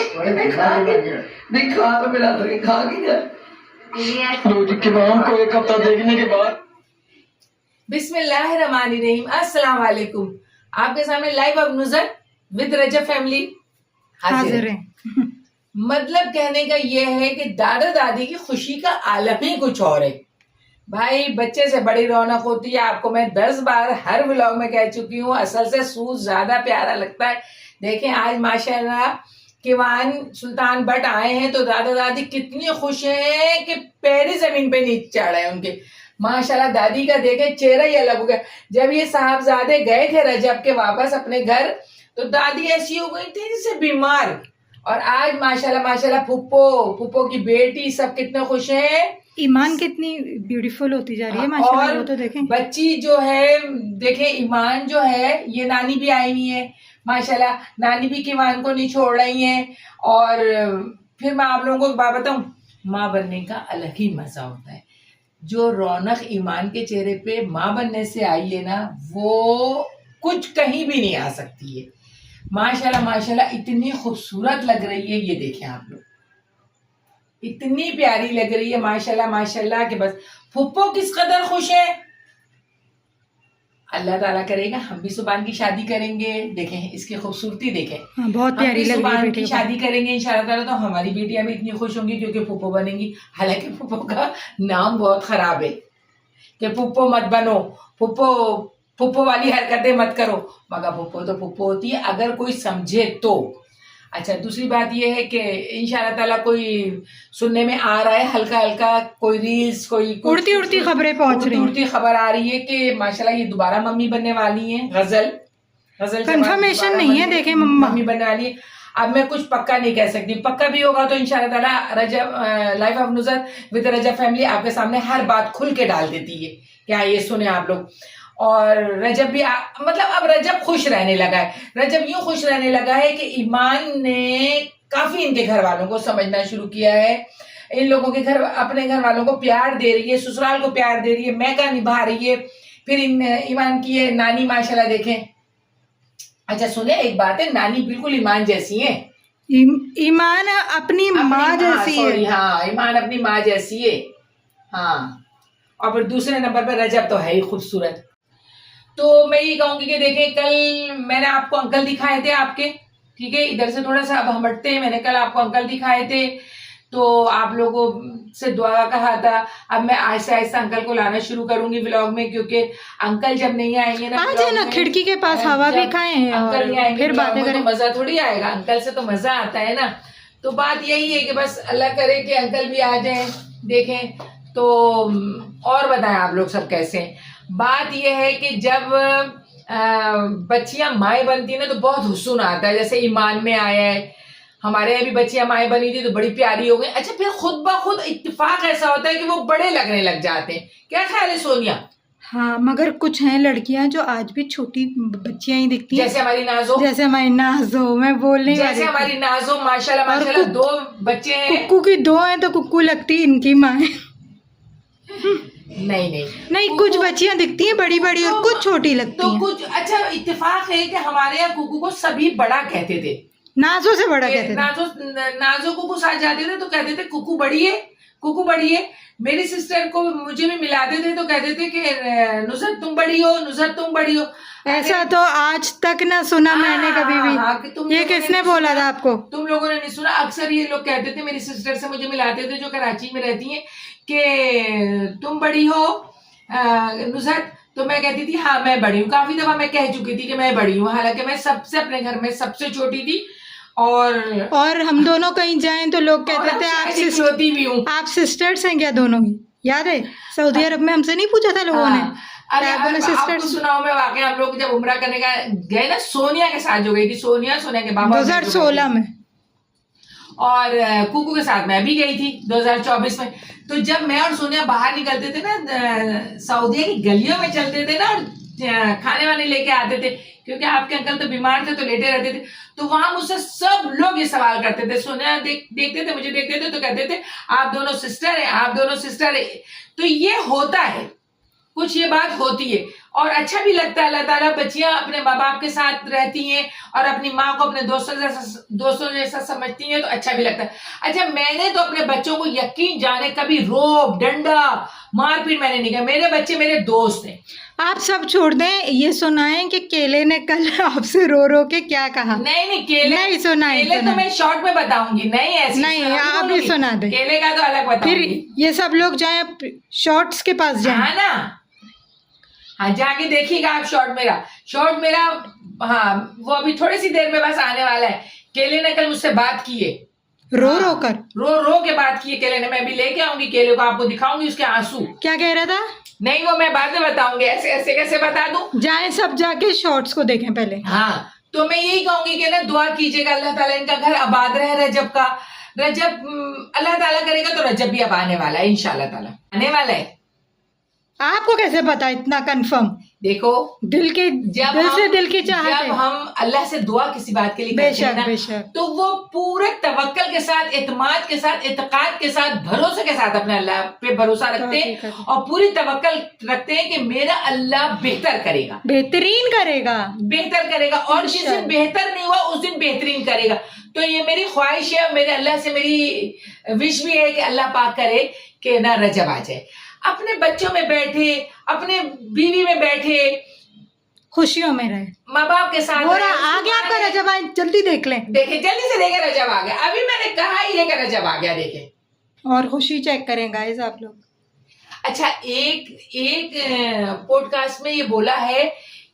नहीं खा तो मिला तो खा के रोटी के बाद को एक हफ्ता देखने के बाद। बिस्मिल्लाहिर्रहमानिर्रहीम, अस्सलाम वालेकुम। आपके सामने लाइव अब नुज़र विद रजब फैमिली हाजिर है। मतलब कहने का ये है कि दादा दादी की खुशी का आलम ही कुछ और है भाई। बच्चे से बड़ी रौनक होती है। आपको मैं 10 बार हर व्लॉग में कह चुकी हूँ, असल से सूज ज्यादा प्यारा लगता है। देखें आज माशाल्लाह किवान सुल्तान बट आए हैं तो दादा दादी कितनी खुश हैं कि पैर ही जमीन पे नीचे चढ़ रहे हैं उनके। माशाल्लाह दादी का देखें चेहरा ही अलग हो गया। जब ये साहबजादे गए थे रजब के वापस अपने घर तो दादी ऐसी हो गई थी जैसे बीमार। और आज माशाल्लाह माशाल्लाह फुप्पो की बेटी सब कितने खुश हैं। ईमान कितनी ब्यूटीफुल होती जा रही है माशाल्लाह। और वो तो देखें बच्ची जो है देखें ईमान जो है ये नानी भी आई हुई है माशाल्लाह। नानी भी ईमान को नहीं छोड़ रही हैं। और फिर मैं आप लोगों को एक बात बताऊं, माँ बनने का अलग ही मजा होता है। जो रौनक ईमान के चेहरे पे माँ बनने से आई है ना वो कुछ कहीं भी नहीं आ सकती है। माशाल्लाह माशाल्लाह इतनी खूबसूरत लग रही है, ये देखें आप लोग इतनी प्यारी लग रही है माशाल्लाह माशाल्लाह कि बस। फुप्पो किस कदर खुश है। अल्लाह ताला करेगा हम भी सुबान की शादी करेंगे। देखें इसकी खूबसूरती देखें। बहुत प्यारी लग रही है की शादी करेंगे इंशाल्लाह ताला तो हमारी बेटियां भी इतनी खुश होंगी क्योंकि फुप्पो बनेंगी। हालांकि फुप्पो का नाम बहुत खराब है कि फुप्पो मत बनो, फुप्पो वाली हरकतें मत करो, मगर फुप्पो तो फुप्पो होती है अगर कोई समझे तो। अच्छा दूसरी बात यह है कि इंशाल्लाह ताला कोई सुनने में आ रहा है हल्का हल्का कोई रील्स कोई उड़ती खबरें पहुंच रही हैं। उड़ती खबर आ रही है कि माशाल्लाह ये दोबारा मम्मी बनने वाली हैं। गजल कंफर्मेशन नहीं है, देखें मम्मी बनने वाली है। अब मैं कुछ पक्का नहीं कह सकती, पक्का भी होगा तो इंशाल्लाह ताला रजब लाइफ ऑफ नुज़र विद रजब फैमिली आपके सामने हर बात खुल के डाल देती है। क्या ये सुने आप लोग। और रजब भी मतलब अब रजब खुश रहने लगा है। रजब यूं खुश रहने लगा है कि ईमान ने काफी इनके घर वालों को समझना शुरू किया है। इन लोगों के घर अपने घर वालों को प्यार दे रही है, ससुराल को प्यार दे रही है, मैका निभा रही है। फिर ईमान की है नानी माशाल्लाह देखें। अच्छा सुने एक बात है, नानी बिल्कुल ईमान जैसी है। ईमान अपनी माँ जैसी है। हाँ ईमान अपनी माँ जैसी है। हाँ और फिर दूसरे नंबर पर रजब तो है ही खूबसूरत। तो मैं ये कहूंगी कि देखें कल मैंने आपको अंकल दिखाए थे आपके, ठीक है इधर से थोड़ा सा अब हम हटते हैं। मैंने कल आपको अंकल दिखाए थे तो आप लोगों से दुआ कहा था। अब मैं आहिस्ता आहिस्ता अंकल को लाना शुरू करूंगी व्लॉग में क्योंकि अंकल जब नहीं आएंगे ना खिड़की के पास हवा भी खाएं अंकल नहीं आएंगे फिर बातें करें तो मजा थोड़ी आएगा। अंकल से तो मजा आता है ना। तो बात यही है कि बस अल्लाह करे कि अंकल भी आ जाए देखें तो। और बताएं आप लोग सब कैसे हैं। बात यह है कि जब बच्चियां माए बनती है ना तो बहुत हुस्न आता है। जैसे ईमान में आया है, हमारे यहाँ भी बच्चियां माए बनी थी तो बड़ी प्यारी हो गई। अच्छा फिर खुद ब खुद इत्तेफाक ऐसा होता है कि वो बड़े लगने लग जाते हैं। क्या ख्याल है सोनिया। हाँ मगर कुछ हैं लड़कियां जो आज भी छोटी बच्चियां ही दिखती हैं। जैसे हमारी नाजो, मैं बोलने जैसे हमारी नाजो माशाल्लाह माशाल्लाह 2 बच्चे हैं। कुक्कू की 2 हैं तो कुक्कू लगती इनकी माँ नहीं कुछ बच्चियां दिखती हैं बड़ी बड़ी और कुछ छोटी लगती तो हैं। कुछ अच्छा इत्तेफाक है कि हमारे यहाँ कुकू को सभी बड़ा कहते थे, नाजो से बड़ा कहते थे। नाजो कुकू साथ जाते थे तो कहते थे कुकू बड़ी है, कुकू बड़ी है। मेरी सिस्टर को मुझे भी मिलाते थे तो कहते थे कि नुज़रत तुम बड़ी हो, नुज़रत तुम बड़ी हो। ऐसा तो आज तक ना सुना मैंने कभी भी। ये किसने बोला था आपको। तुम लोगों ने नहीं सुना। अक्सर ये लोग कहते थे, मेरी सिस्टर से मुझे मिलाते थे जो कराची में रहती हैं कि तुम बड़ी हो नुज़रत। तो मैं कहती थी हाँ मैं बड़ी हूँ। काफी दफा मैं कह चुकी थी कि मैं बड़ी हूँ, हालांकि मैं सबसे अपने घर में सबसे छोटी थी। और हम दोनों कहीं जाएं तो लोग कहते थे आप सिस्टर्स हैं क्या दोनों ही। याद है सऊदी अरब में हमसे नहीं पूछा था लोगों ने। अरे सिस्टर्स सुनाओ मैं वाकई आप लोग जब उम्रा करने का गए ना सोनिया के साथ जो गई थी, सोनिया के बाबा 2016 में और कुकू के साथ मैं भी गई थी 2024 में। तो जब मैं और सोनिया बाहर निकलते थे ना सऊदीया की गलियों में चलते थे ना और खाने वाने लेके आते थे क्योंकि आपके अंकल तो बीमार थे तो लेटे रहते थे। तो वहां मुझसे सब लोग ये सवाल करते थे। सोनिया देखते थे मुझे देखते थे तो कहते थे आप दोनों सिस्टर हैं, आप दोनों सिस्टर है। तो ये होता है कुछ ये बात होती है और अच्छा भी लगता है। अल्लाह ताला बच्चियां अपने माँ बाप के साथ रहती हैं और अपनी माँ को अपने दोस्तों जैसा समझती हैं तो अच्छा भी लगता है। अच्छा, मैंने तो अपने बच्चों को यकीन जाने कभी रोब डंडा मारपीट मैंने नहीं किया। मेरे बच्चे मेरे दोस्त हैं। आप सब छोड़ दें, ये सुनाएं कि केले ने कल आपसे रो रो के क्या कहा। नहीं केले नहीं सुनाएं, केले तो मैं शॉर्ट में बताऊंगी, नहीं ऐसे नहीं आप ही सुना दे। केले का तो अलग फिर बताऊंगी। ये सब लोग जाए शॉर्ट्स के पास जाए। हाँ ना, हाँ जाके देखिएगा आप शॉर्ट मेरा हाँ वो अभी थोड़ी सी देर में बस आने वाला है। केले ने कल मुझसे बात की है, रो के बात की है केले ने। मैं भी लेके आऊंगी केले को, आपको दिखाऊंगी उसके आंसू। क्या कह रहा था? नहीं वो मैं बाद में बताऊंगी, ऐसे ऐसे कैसे बता दूं। जाए सब जाके शॉर्ट्स को देखें पहले। हाँ तो मैं यही कहूंगी कि ना दुआ कीजिएगा अल्लाह ताला इनका घर आबाद रहे। रजब अल्लाह ताला करेगा तो रजब भी अब आने वाला है, इंशाल्लाह ताला आने वाला है। आपको कैसे पता इतना कंफर्म? देखो दिल की चाहत है। जब हम अल्लाह से दुआ किसी बात के लिए करते हैं ना, तो वो पूरे तवक्कल के साथ, एतमाद के साथ, इत्तेकाद के साथ, भरोसे के साथ अपने अल्लाह पे भरोसा रखते हैं और पूरी तवक्कल रखते हैं कि मेरा अल्लाह बेहतर करेगा, बेहतरीन करेगा और जिस दिन बेहतर नहीं हुआ उस दिन बेहतरीन करेगा। तो ये मेरी ख्वाहिश है, मेरे अल्लाह से मेरी विश भी है कि अल्लाह पाक करे कि ना रजब आ जाए, अपने बच्चों में बैठे, अपने बीवी में बैठे, खुशियों में रहे, माँ बाप के साथ। आ गया आपका रजब, आए जल्दी देख लें। देखे जल्दी से देखे रजब आ गया, अभी मैंने कहा ही है कि रजब आ गया, देखे और खुशी चेक करें गाइस आप लोग। अच्छा, एक पॉडकास्ट में ये बोला है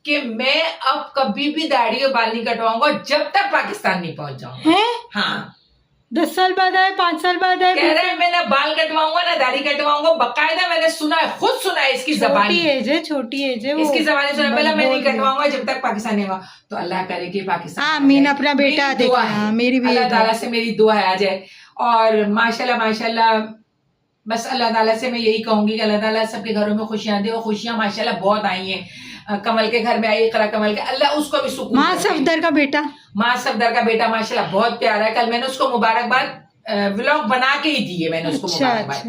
कि मैं अब कभी भी दाढ़ी और बाल नहीं कटवाऊंगा जब तक पाकिस्तान नहीं पहुंच जाऊंगा। हाँ 10 साल बाद आए, 5 साल बाद आए, कह रहे हैं मैं ना बाल कटवाऊंगा ना दाढ़ी कटवाऊंगा। बकायदा मैंने सुना है, खुद सुना है, इसकी जबानी छोटी एज है इसकी जबानी सुना। पहले मैं नहीं कटवाऊंगा जब तक पाकिस्तान नहीं होगा। तो अल्लाह करे कि पाकिस्तान आमीन। अपना बेटा देखा, मेरी भी अल्लाह ताला से मेरी दुआ आ जाए। और माशाल्लाह बस अल्लाह ताला से मैं यही कहूंगी कि अल्लाह ताला सबके घरों में खुशियां दे। और खुशियां माशाल्लाह बहुत आई हैं। कमल के घर में आई, इकरा कमल के, अल्लाह उसको भी सुकून। माँ सफदर का बेटा माशाल्लाह बहुत प्यारा है। कल मैंने उसको मुबारकबाद व्लॉग बना के ही दी है, मैंने उसको मुबारकबाद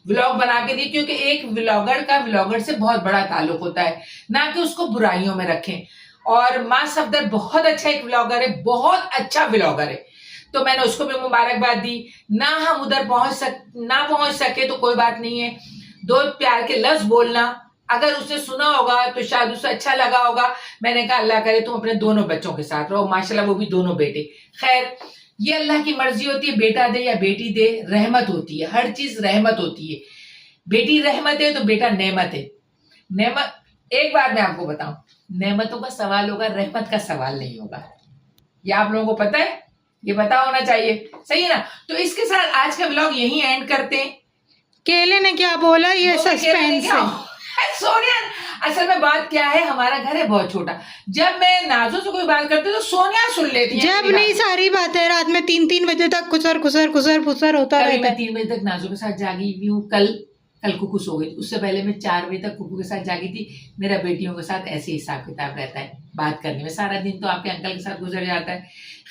व्लॉग बना के दी, क्योंकि एक व्लॉगर का व्लॉगर से बहुत बड़ा ताल्लुक होता है, ना कि उसको बुराइयों में रखें। और माँ सफदर बहुत अच्छा एक व्लॉगर है, बहुत अच्छा व्लॉगर है, तो मैंने उसको भी मुबारकबाद दी। ना हम उधर पहुंच सके तो कोई बात नहीं है, 2 प्यार के लफ्ज बोलना, अगर उसने सुना होगा तो शायद उसे अच्छा लगा होगा। मैंने कहा अल्लाह करे तुम अपने दोनों बच्चों के साथ रहो, माशाल्लाह वो भी दोनों बेटे। खैर ये अल्लाह की मर्जी होती है, बेटा दे या बेटी दे, रहमत होती है, हर चीज रहमत होती है। बेटी रहमत है तो बेटा नेमत है। एक बात मैं आपको बताऊं, नेमतों का सवाल होगा, रहमत का सवाल नहीं होगा। ये आप लोगों को पता है, ये पता होना चाहिए, सही है ना। तो इसके साथ आज का व्लॉग यहीं एंड करते हैं। केले ने क्या बोला ये सस्पेंस है। सोनिया, असल में बात क्या है, हमारा घर है बहुत छोटा। जब मैं नाजो से कोई बात करती हूँ तो सोनिया सुन लेती है। जब नहीं सारी बातें रात में 3-3 बजे तक खुसर होता रहता है। मैं 3 बजे तक नाजो के साथ जागी हूँ। कल कुकू सो गई, उससे पहले मैं 4 बजे तक कुकू के साथ जागी थी। मेरा बेटियों के साथ ऐसे हिसाब किताब रहता है बात करने में, सारा दिन तो आपके अंकल के साथ गुजर जाता है।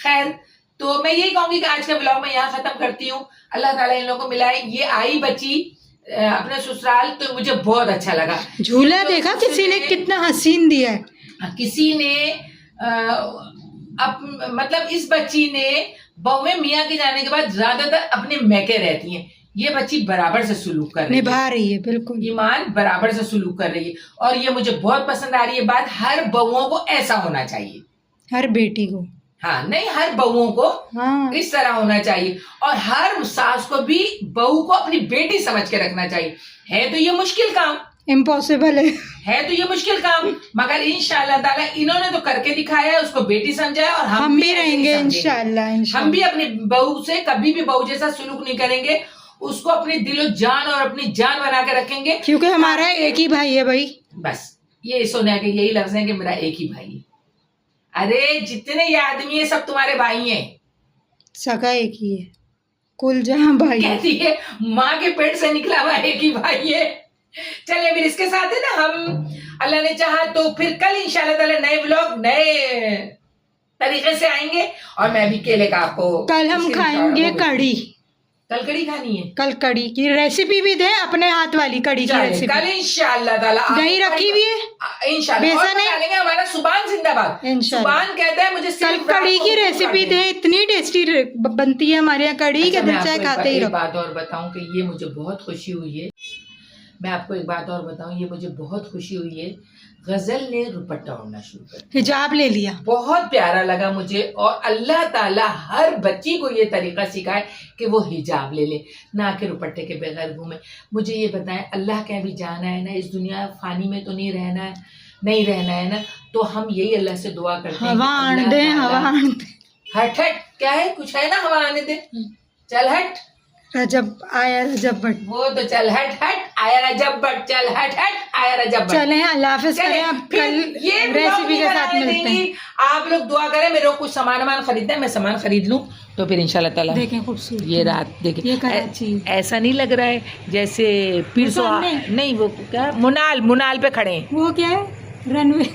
खैर तो मैं यही कहूंगी कि आज का ब्लॉग मैं यहाँ खत्म करती हूँ। अल्लाह ताला इन लोगों को मिलाए। ये आई बच्ची अपने ससुराल तो मुझे बहुत अच्छा लगा। झूला देखा किसी ने कितना हसीन दिया है। किसी ने मतलब इस बच्ची ने बहुएं मियाँ के जाने के बाद ज्यादातर अपने मैके रहती हैं। ये बच्ची बराबर से सुलूक कर रही है, निभा रही है, बिल्कुल ईमान बराबर से सुलूक कर रही है। और ये मुझे बहुत पसंद आ रही है बात। हर बहुओं को ऐसा होना चाहिए, हर बेटी को, हाँ नहीं हर बहुओं को इस तरह होना चाहिए। और हर सास को भी बहू को अपनी बेटी समझ के रखना चाहिए। है तो ये मुश्किल काम, इम्पॉसिबल है तो ये मुश्किल काम, मगर इंशाअल्लाह ताला इन्होंने तो करके दिखाया है, उसको बेटी समझा है। और हम भी रहेंगे इंशाअल्लाह। हम भी अपनी बहू से कभी भी बहू जैसा सुलूक नहीं करेंगे, उसको अपनी दिलो जान और अपनी जान बना के रखेंगे, क्योंकि हमारा एक ही भाई है भाई। बस ये सोनिया के यही लफ्ज है कि मेरा एक ही भाई है। अरे जितने ये आदमी है सब तुम्हारे भाई हैं, सगा एक ही है, कुल जहां भाई कहती है माँ के पेट से निकला हुआ एक ही भाई है। चलिए फिर इसके साथ है ना, हम अल्लाह ने चाहा तो फिर कल इंशाल्लाह ताला नए व्लॉग नए तरीके से आएंगे। और मैं भी केले का आपको कल हम खाएंगे कड़ी। कल कड़ी खानी है, कल कड़ी की रेसिपी भी दे, अपने हाथ वाली कड़ी की कल रेसिपी। इंशाअल्लाह ताला दही रखी हुई है इंशाअल्लाह। और बेसन है? बना लेंगे, हमारा सुभान जिंदाबाद। इंशाअल्लाह। सुभान कहता है मुझे कल सिर्फ कड़ी रात की को रेसिपी खानी है। दे, इतनी टेस्टी बनती है हमारे यहाँ कड़ी के अच्छा, मैं दिल आपको चाहे एक खाते ही एक रहो। बात और बताऊं कि ये मुझे बहुत खुशी हुई है। मैं आपको एक बात और बताऊं, ये मुझे बहुत खुशी हुई है। गजल ने दुपट्टा ओढ़ना शुरू कर दिया, हिजाब ले लिया। बहुत प्यारा लगा मुझे। और अल्लाह ताला हर बच्ची को ये तरीका सिखाए कि वो हिजाब ले ले, ना कि दुपट्टे के बगैर घूमे। मुझे ये बताएं, अल्लाह के भी जाना है ना, इस दुनिया फानी में तो नहीं रहना है ना, तो हम यही अल्लाह से दुआ करते हैं कि हवा आन अल्लाह दे, ताला- हवा आन दे। हट हट, क्या है, कुछ है ना, हवा आने दे, चल हट। रजब आया, रजब भट्ट। वो तो चल हट हट आया रजब भट्ट, चल हट हट आया रजब भट्ट। चलें, अल्लाह हाफिज चलें, करें। अब फिर कल ये रेसिपी के साथ मिलते हैं। आप लोग दुआ करें, मेरे को कुछ सामान खरीदना है, मैं सामान खरीद लूं तो फिर इंशाल्लाह ताला। देखें खूबसूरत, ये रात देखें, ये कराची। ऐसा नहीं लग रहा है जैसे पीर वो सामने। नहीं, वो क्या, मुनाल पे खड़े हैं। वो क्या है, रनवे।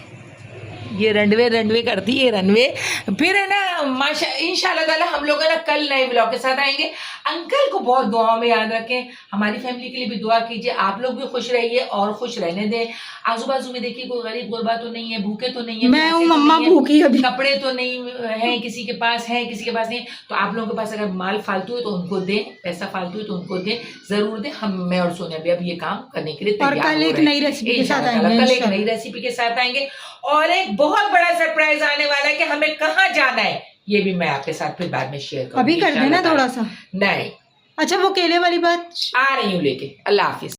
ये रनवे करती है, रनवे। फिर है ना, माशा इंशाल्लाह ताला हम लोग है ना कल नए ब्लॉग के साथ आएंगे। अंकल को बहुत दुआओं में याद रखें, हमारी फैमिली के लिए भी दुआ कीजिए। आप लोग भी खुश रहिए और खुश रहने दें। आजू बाजू में देखिए, कोई गरीब गुरबा तो नहीं है, भूखे तो नहीं है, मैं प्यासे हूँ तो मम्मा नहीं है, भूखी अभी। कपड़े तो नहीं है, किसी के पास है, किसी के पास नहीं। तो आप लोगों के पास अगर माल फालतू है तो उनको दें, पैसा फालतू है तो उनको दें, जरूर दें। मैं और सोनिया भी अब ये काम करने के लिए और तैयार कल हो एक रहे हैं। नई रेसिपी के साथ इंशाल्लाह आएंगे, कल एक इंशाल्लाह। नई रेसिपी के साथ आएंगे और एक बहुत बड़ा सरप्राइज आने वाला है कि हमें कहाँ जाना है, ये भी मैं आपके साथ फिर बाद में शेयर करूंगी। अभी कर देना थोड़ा सा। नहीं, अच्छा, वो केले वाली बात आ रही हूँ लेके। अल्लाह हाफिज।